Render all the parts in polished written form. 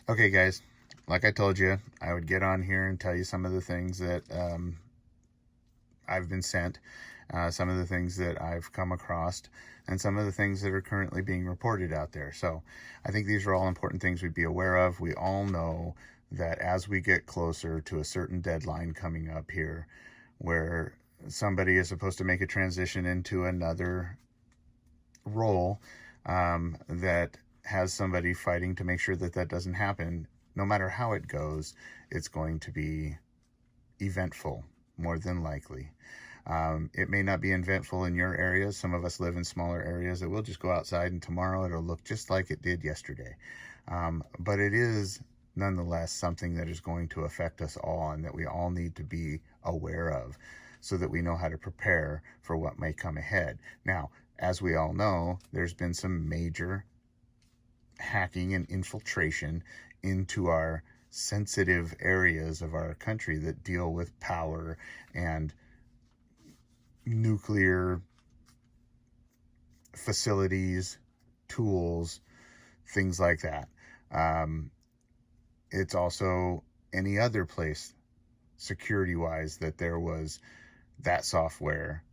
Okay, guys, like I told you, I would get on here and tell you some of the things that I've been sent, some of the things that I've come across, and some of the things that are currently being reported out there. So I think these are all important things we'd be aware of. We all know that as we get closer to a certain deadline coming up here, where somebody is supposed to make a transition into another role that has somebody fighting to make sure that that doesn't happen, no matter how it goes, it's going to be eventful, more than likely. It may not be eventful in your area. Some of us live in smaller areas that we'll just go outside and tomorrow it'll look just like it did yesterday. But it is nonetheless something that is going to affect us all and that we all need to be aware of so that we know how to prepare for what may come ahead. Now, as we all know, there's been some major hacking and infiltration into our sensitive areas of our country that deal with power and nuclear facilities, tools, things like that. It's also any other place, security-wise, that there was that software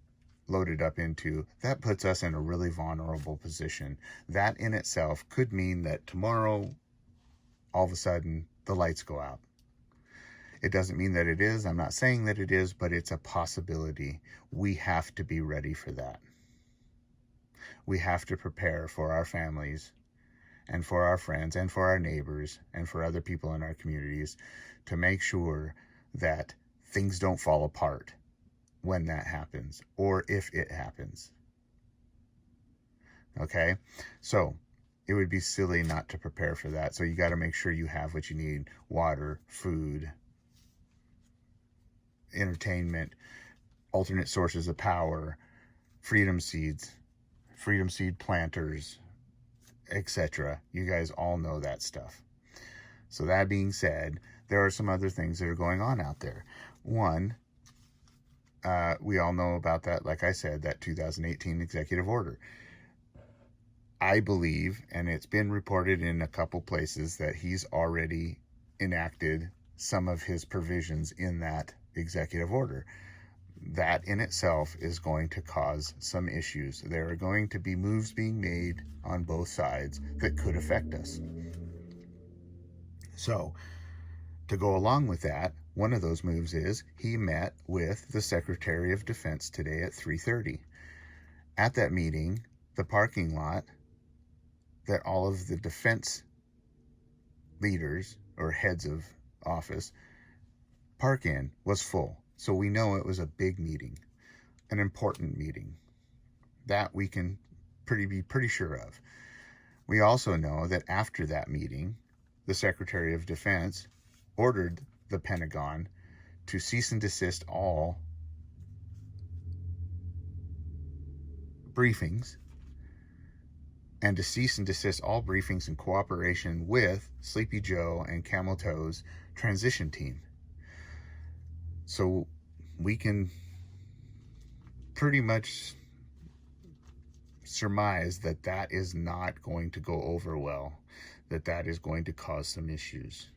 loaded up into, that puts us in a really vulnerable position. That in itself could mean that tomorrow, all of a sudden, the lights go out. It doesn't mean that it is. I'm not saying that it is, but it's a possibility. We have to be ready for that. We have to prepare for our families and for our friends and for our neighbors and for other people in our communities to make sure that things don't fall apart when that happens or if it happens. Okay? So it would be silly not to prepare for that. So you got to make sure you have what you need: water, food, entertainment, alternate sources of power, freedom seeds, freedom seed planters, etc. You guys all know that stuff. So that being said, there are some other things that are going on out there. One, we all know about that, like I said, that 2018 executive order. I believe, and it's been reported in a couple places, that he's already enacted some of his provisions in that executive order. That in itself is going to cause some issues. There are going to be moves being made on both sides that could affect us. So, to go along with that, one of those moves is he met with the Secretary of Defense today at 3:30. At that meeting, the parking lot that all of the defense leaders or heads of office park in was full. So we know it was a big meeting, an important meeting. That we can be pretty sure of. We also know that after that meeting, the Secretary of Defense ordered the Pentagon to cease and desist all briefings and to cease and desist all briefings in cooperation with Sleepy Joe and Camel Toe's transition team. So we can pretty much surmise that that is not going to go over well, that that is going to cause some issues,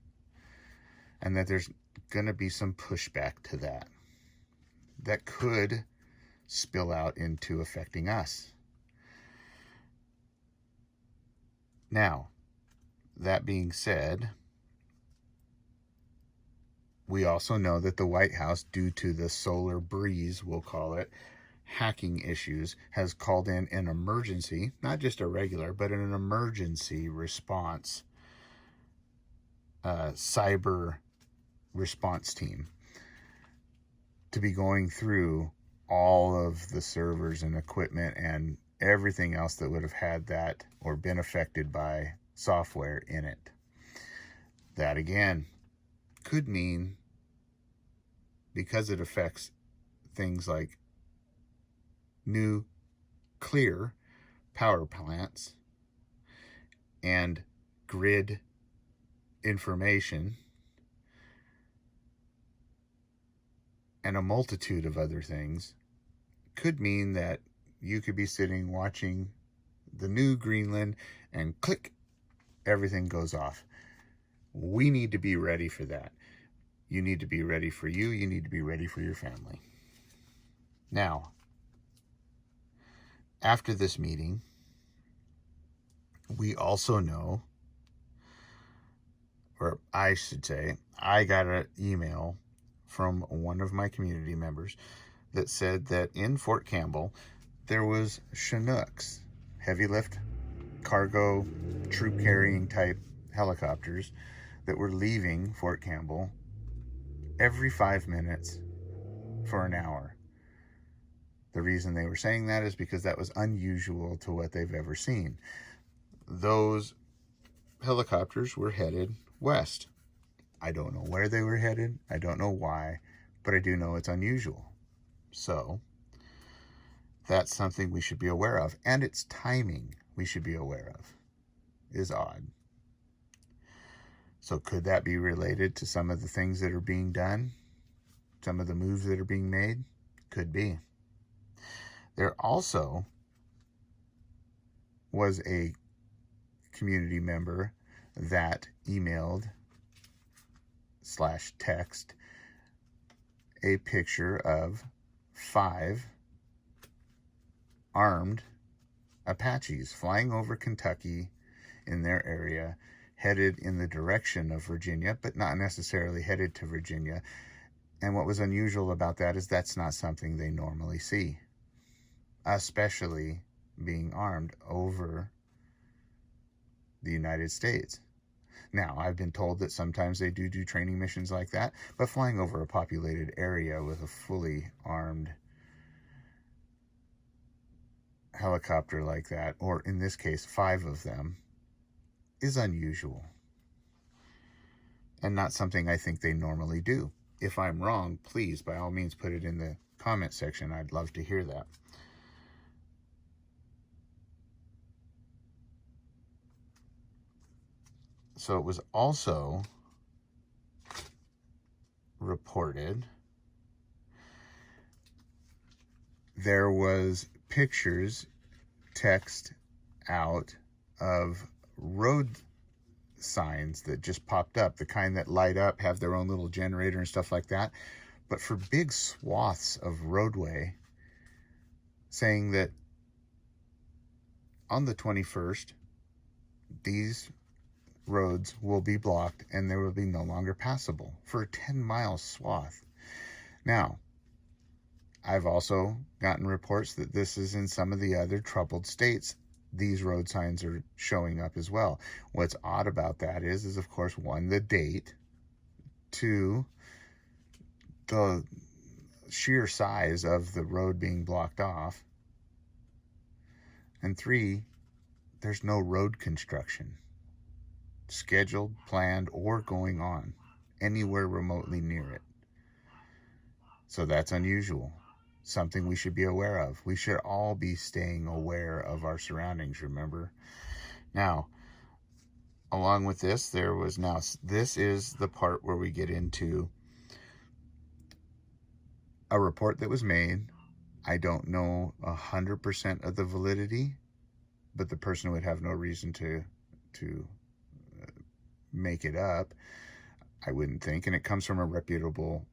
and that there's going to be some pushback to that that could spill out into affecting us. Now, that being said, we also know that the White House, due to the solar breeze, we'll call it, hacking issues, has called in an emergency, not just a regular, but an emergency response cyber response team to be going through all of the servers and equipment and everything else that would have had that or been affected by software in it. That again could mean, because it affects things like nuclear power plants and grid information and a multitude of other things, could mean that you could be sitting watching the new Greenland and click, everything goes off. We need to be ready for that. You need to be ready for you. You need to be ready for your family. Now, after this meeting, we also know, or I should say, I got an email from one of my community members that said that in Fort Campbell, there was Chinooks, heavy lift, cargo, troop carrying type helicopters that were leaving Fort Campbell every 5 minutes for an hour. The reason they were saying that is because that was unusual to what they've ever seen. Those helicopters were headed west. I don't know where they were headed. I don't know why, but I do know it's unusual. So that's something we should be aware of. And its timing we should be aware of is odd. So could that be related to some of the things that are being done? Some of the moves that are being made? Could be. There also was a community member that emailed / text a picture of 5 armed Apaches flying over Kentucky in their area, headed in the direction of Virginia, but not necessarily headed to Virginia. And what was unusual about that is that's not something they normally see, especially being armed over the United States. Now, I've been told that sometimes they do training missions like that, but flying over a populated area with a fully armed helicopter like that, or in this case, 5 of them, is unusual and not something I think they normally do. If I'm wrong, please, by all means, put it in the comment section. I'd love to hear that. So it was also reported there was pictures text out of road signs that just popped up, the kind that light up, have their own little generator and stuff like that, but for big swaths of roadway, saying that on the 21st, these roads will be blocked and they will be no longer passable for a 10-mile swath. Now, I've also gotten reports that this is in some of the other troubled states. These road signs are showing up as well. What's odd about that is of course, 1, the date, 2, the sheer size of the road being blocked off, and 3, there's no road construction scheduled, planned, or going on anywhere remotely near it. So that's unusual. Something we should be aware of. We should all be staying aware of our surroundings, remember? Now, along with this, this is the part where we get into a report that was made. I don't know 100% of the validity, but the person would have no reason to make it up, I wouldn't think. And it comes from a reputable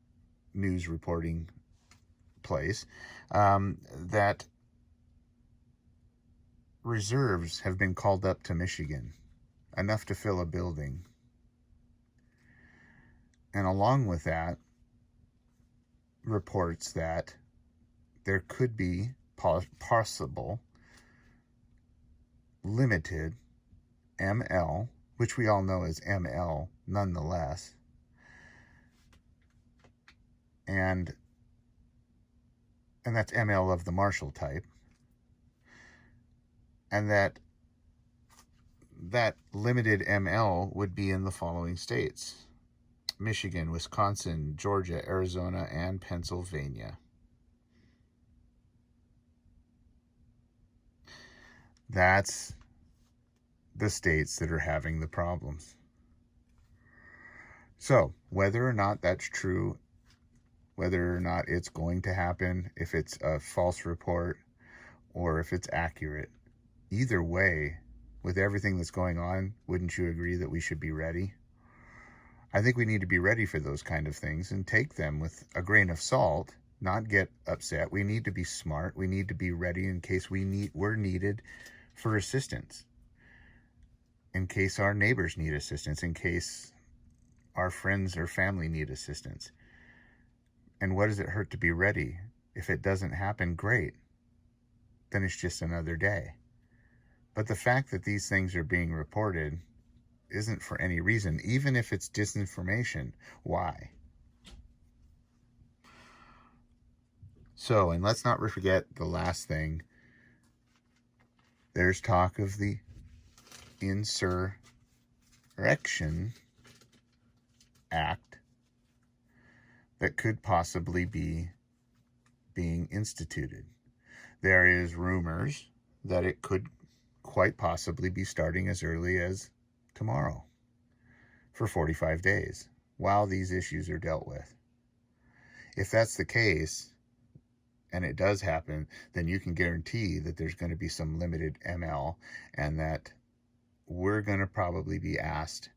news reporting place, that reserves have been called up to Michigan, enough to fill a building. And along with that, reports that there could be possible limited ML, which we all know is ML nonetheless, and that's ML of the Marshall type, and that limited ML would be in the following states: Michigan, Wisconsin, Georgia, Arizona, and Pennsylvania. That's the states that are having the problems. So whether or not that's true, whether or not it's going to happen, if it's a false report or if it's accurate, either way, with everything that's going on, wouldn't you agree that we should be ready? I think we need to be ready for those kind of things and take them with a grain of salt, not get upset. We need to be smart. We need to be ready in case we're needed for assistance, in case our neighbors need assistance, in case our friends or family need assistance. And what does it hurt to be ready? If it doesn't happen, great. Then it's just another day. But the fact that these things are being reported isn't for any reason, even if it's disinformation. Why? So, and let's not forget the last thing. There's talk of the Insurrection Act that could possibly be being instituted. There is rumors that it could quite possibly be starting as early as tomorrow for 45 days while these issues are dealt with. If that's the case, and it does happen, then you can guarantee that there's going to be some limited ML, and that we're going to probably be asked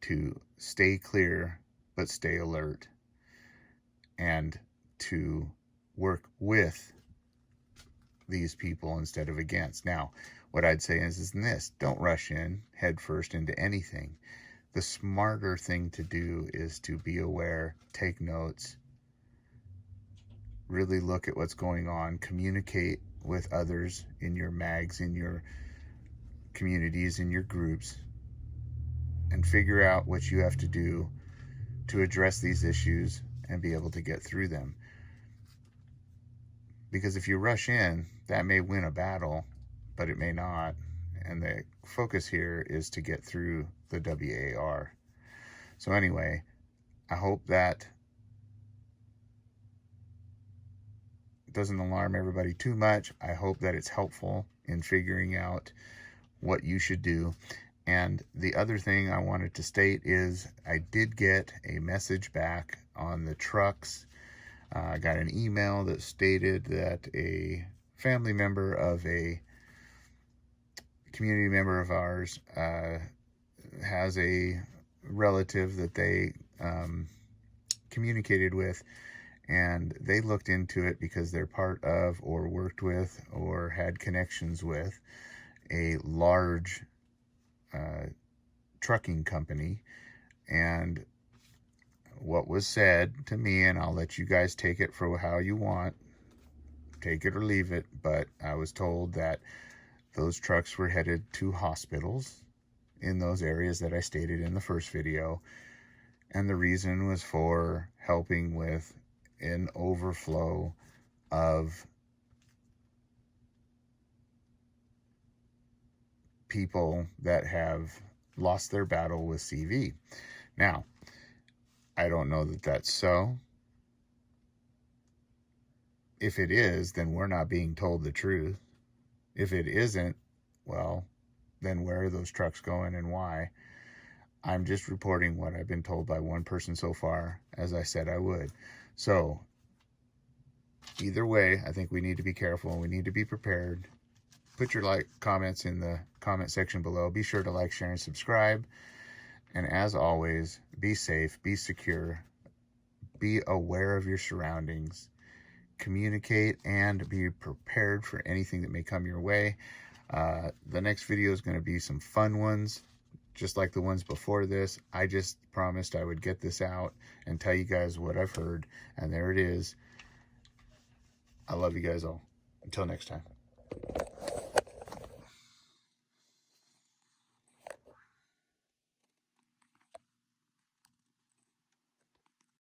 to stay clear but stay alert, and to work with these people instead of against. Now, what I'd say is this: don't rush in head first into anything. The smarter thing to do is to be aware, take notes, really look at what's going on, communicate with others in your mags, in your communities, in your groups, and figure out what you have to do to address these issues and be able to get through them. Because if you rush in, that may win a battle, but it may not. And the focus here is to get through the WAR. So anyway, I hope that doesn't alarm everybody too much. I hope that it's helpful in figuring out what you should do. And the other thing I wanted to state is I did get a message back on the trucks. I got an email that stated that a family member of a community member of ours has a relative that they communicated with, and they looked into it because they're part of or worked with or had connections with a large trucking company. And what was said to me, and I'll let you guys take it for how you want, take it or leave it, but I was told that those trucks were headed to hospitals in those areas that I stated in the first video, and the reason was for helping with an overflow of people that have lost their battle with CV. Now, I don't know that that's so. If it is, then we're not being told the truth. If it isn't, well, then where are those trucks going and why? I'm just reporting what I've been told by one person so far, as I said I would. So, either way, I think we need to be careful and we need to be prepared. Put your comments in the comment section below. Be sure to like, share, and subscribe. And as always, be safe, be secure, be aware of your surroundings, communicate, and be prepared for anything that may come your way. The next video is going to be some fun ones, just like the ones before this. I just promised I would get this out and tell you guys what I've heard, and there it is. I love you guys all. Until next time.